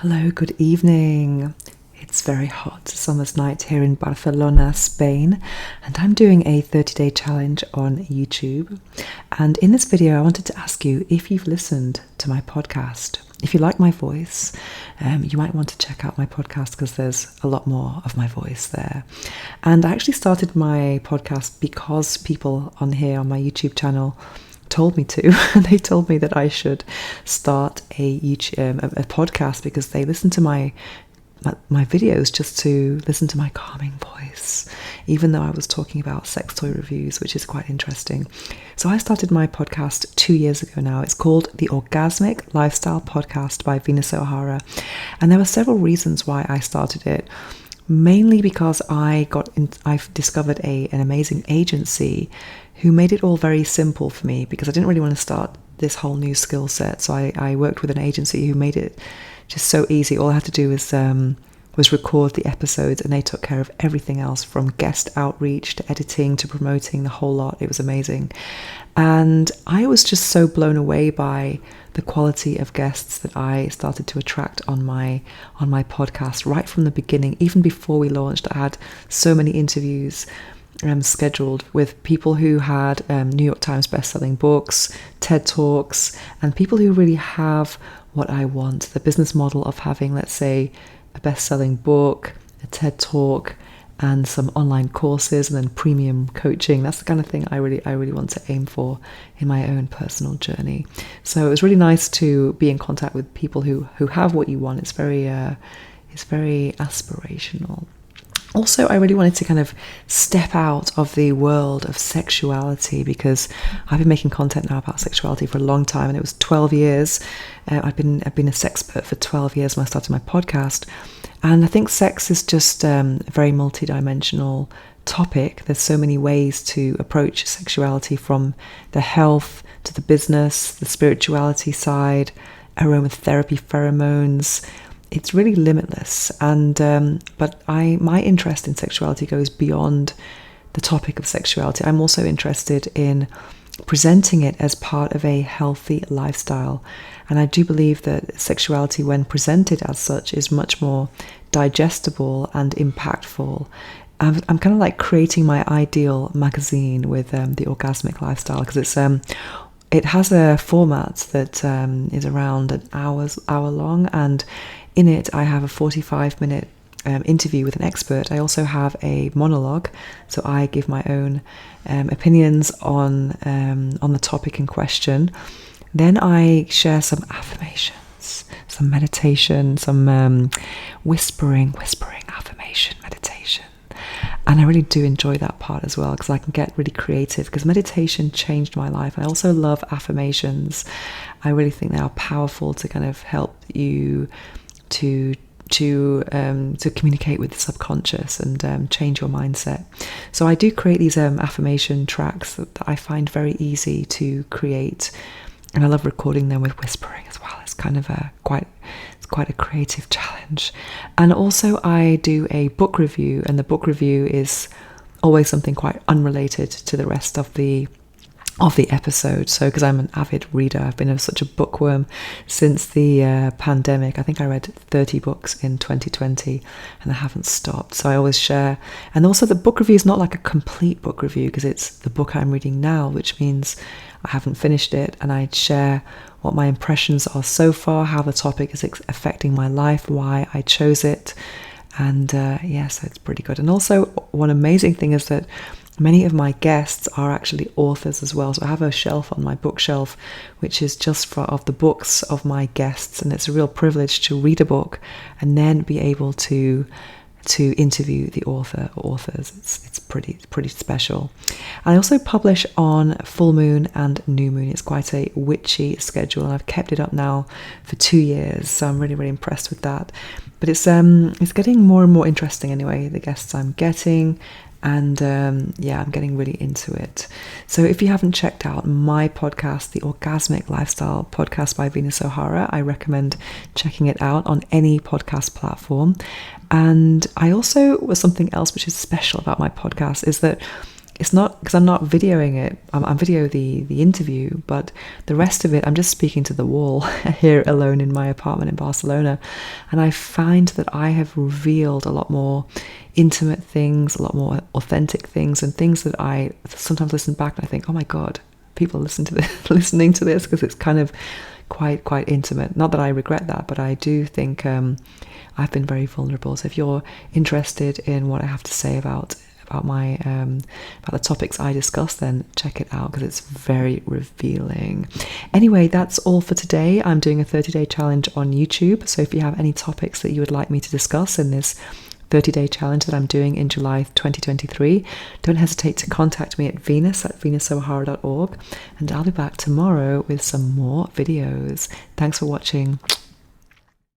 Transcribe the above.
Hello, good evening. It's very hot summer's night here in Barcelona, Spain, and I'm doing a 30-day challenge on YouTube. And in this video, I wanted to ask you if you've listened to my podcast. If you like my voice, you might want to check out my podcast because there's a lot more of my voice there. And I actually started my podcast because people on here on my YouTube channel told me to. They told me that I should start a podcast because they listen to my videos just to listen to my calming voice, even though I was talking about sex toy reviews, which is quite interesting. So I started my podcast 2 years ago now. It's called the Orgasmic Lifestyle Podcast by Venus O'Hara, and there were several reasons why I started it. Mainly because I've discovered an amazing agency who made it all very simple for me, because I didn't really want to start this whole new skill set. So I worked with an agency who made it just so easy. All I had to do was record the episodes, and they took care of everything else, from guest outreach to editing to promoting, the whole lot. It was amazing. And I was just so blown away by the quality of guests that I started to attract on my podcast right from the beginning. Even before we launched, I had so many interviews scheduled with people who had New York Times best-selling books, TED Talks, and people who really have what I want, the business model of having, let's say, a best-selling book, a TED Talk, and some online courses, and then premium coaching. That's the kind of thing I really want to aim for in my own personal journey. So it was really nice to be in contact with people who have what you want. It's very aspirational. Also, I really wanted to kind of step out of the world of sexuality, because I've been making content now about sexuality for a long time, and it was 12 years. I've been a sexpert for 12 years when I started my podcast. And I think sex is just a very multidimensional topic. There's so many ways to approach sexuality, from the health to the business, the spirituality side, aromatherapy, pheromones. It's really limitless. And but my interest in sexuality goes beyond the topic of sexuality. I'm also interested in presenting it as part of a healthy lifestyle. And I do believe that sexuality, when presented as such, is much more digestible and impactful. I'm kind of like creating my ideal magazine with the Orgasmic Lifestyle, because it has a format that is around an hour long, and in it I have a 45-minute interview with an expert. I also have a monologue, so I give my own opinions on the topic in question. Then I share some affirmations, some meditation, some whispering affirmation meditation. And I really do enjoy that part as well, because I can get really creative, because meditation changed my life. I also love affirmations. I really think they are powerful to kind of help you to communicate with the subconscious and change your mindset. So I do create these affirmation tracks that I find very easy to create, and I love recording them with whispering as well. It's kind of quite a creative challenge. And also I do a book review, and the book review is always something quite unrelated to the rest of the episode. So because I'm an avid reader, I've been such a bookworm since the pandemic. I think I read 30 books in 2020 and I haven't stopped. So I always share. And also the book review is not like a complete book review, because it's the book I'm reading now, which means I haven't finished it, and I share what my impressions are so far, how the topic is affecting my life, why I chose it. And so it's pretty good. And also one amazing thing is that many of my guests are actually authors as well. So I have a shelf on my bookshelf which is just of the books of my guests, and it's a real privilege to read a book and then be able to interview the authors. It's pretty special. I also publish on full moon and new moon. It's quite a witchy schedule, and I've kept it up now for 2 years, so I'm really impressed with that. But it's getting more and more interesting anyway, the guests I'm getting. And I'm getting really into it. So if you haven't checked out my podcast, the Orgasmic Lifestyle Podcast by Venus O'Hara, I recommend checking it out on any podcast platform. And I also, something else which is special about my podcast is that it's not because I'm not videoing it. I'm video the interview, but the rest of it, I'm just speaking to the wall here alone in my apartment in Barcelona. And I find that I have revealed a lot more intimate things, a lot more authentic things, and things that I sometimes listen back and I think, oh my God, people listen to this, listening to this, because it's kind of quite intimate. Not that I regret that, but I do think I've been very vulnerable. So if you're interested in what I have to say about my about the topics I discuss, then check it out, because it's very revealing. Anyway, that's all for today. I'm doing a 30-day challenge on YouTube, so if you have any topics that you would like me to discuss in this 30-day challenge that I'm doing in July 2023, don't hesitate to contact me at venus@venusohara.org, and I'll be back tomorrow with some more videos. Thanks for watching.